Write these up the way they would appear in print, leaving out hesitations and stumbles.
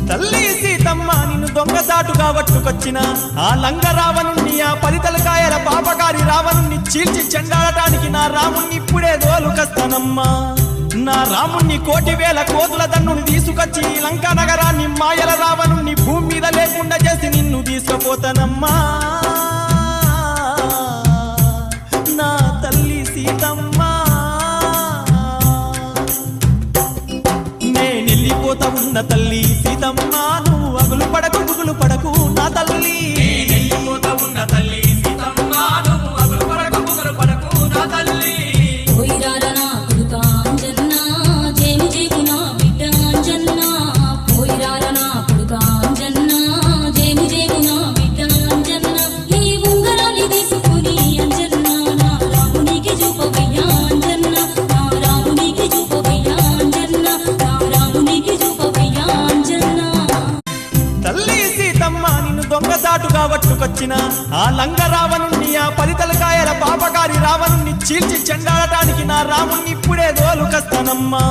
తల్లి సీతమ్మ నిన్ను దొంగసాటుగా పట్టుకొచ్చిన ఆ లంగ రావణుణ్ణి ఆ 10 తలకాయల పాపకారి రావణుణ్ణి చీల్చి చెండాడటానికి నా రాముణ్ణి ఇప్పుడే దోలుకస్తానమ్మా. నా రాముణ్ణి 1,000,000 కోతుల దన్నుని తీసుకొచ్చి లంకా నగరాన్ని మాయల రావణుణ్ణి భూమి మీద లేకుండా చేసి నిన్ను తీసుకుపోతానమ్మా. నా తల్లి సీతమ్మ నేనెళ్ళిపోతా ఉన్న తల్లి సీతమ్మ నువ్వు అగులు పడకు గుగులు పడకు నా తల్లి. నేనెళ్ళిపోతా ఉన్న తల్లి సీతమ్మ నువ్వు అగులు పడకు గుగులు పడకు నా తల్లి. పోయిరారనా కొడుకా అంజన్న జేము జేము నా బిడ్డ అంజన్న. పోయిరారనా కొడుకా అంజన్న జేము జేము నా బిడ్డ అంజన్న. ఈ ఉంగరాన్ని తీసుకుని అంజన్న నా రామునికి చూపవయ్యా అంజన్న. నా రామునికి చూపవయ్యా అంజన్న. నా రామునికి చూపవయ్యా అంజన్న. తల్లి సీతమ్మ నిన్ను దొంగసాటుగా పట్టుకొచ్చిన ఆ లంగ రావణుణ్ణి ఆ 10 తలకాయల పాపకారి రావణుణ్ణి చీల్చి చెండాడటానికి నా రాముణ్ణి ఇప్పుడే దోలుకస్తానమ్మా.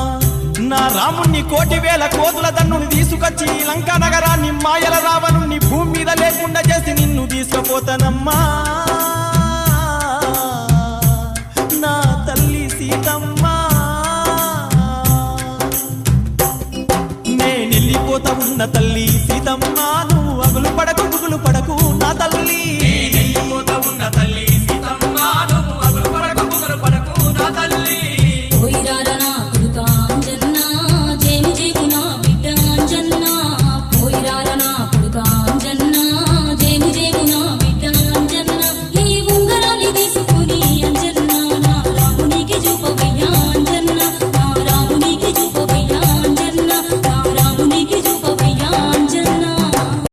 నా రాముణ్ణి 1,000,000 కోతుల దన్నుని తీసుకొచ్చి లంకా నగరాన్ని మాయల రావణుణ్ణి భూమి మీద లేకుండా చేసి నిన్ను తీసుకుపోతానమ్మా. నా తల్లి సీతమ్మ నేనెళ్ళిపోతా ఉన్న తల్లి సీతమ్మ నువ్వు అగులు పడకు గుగులు పడకు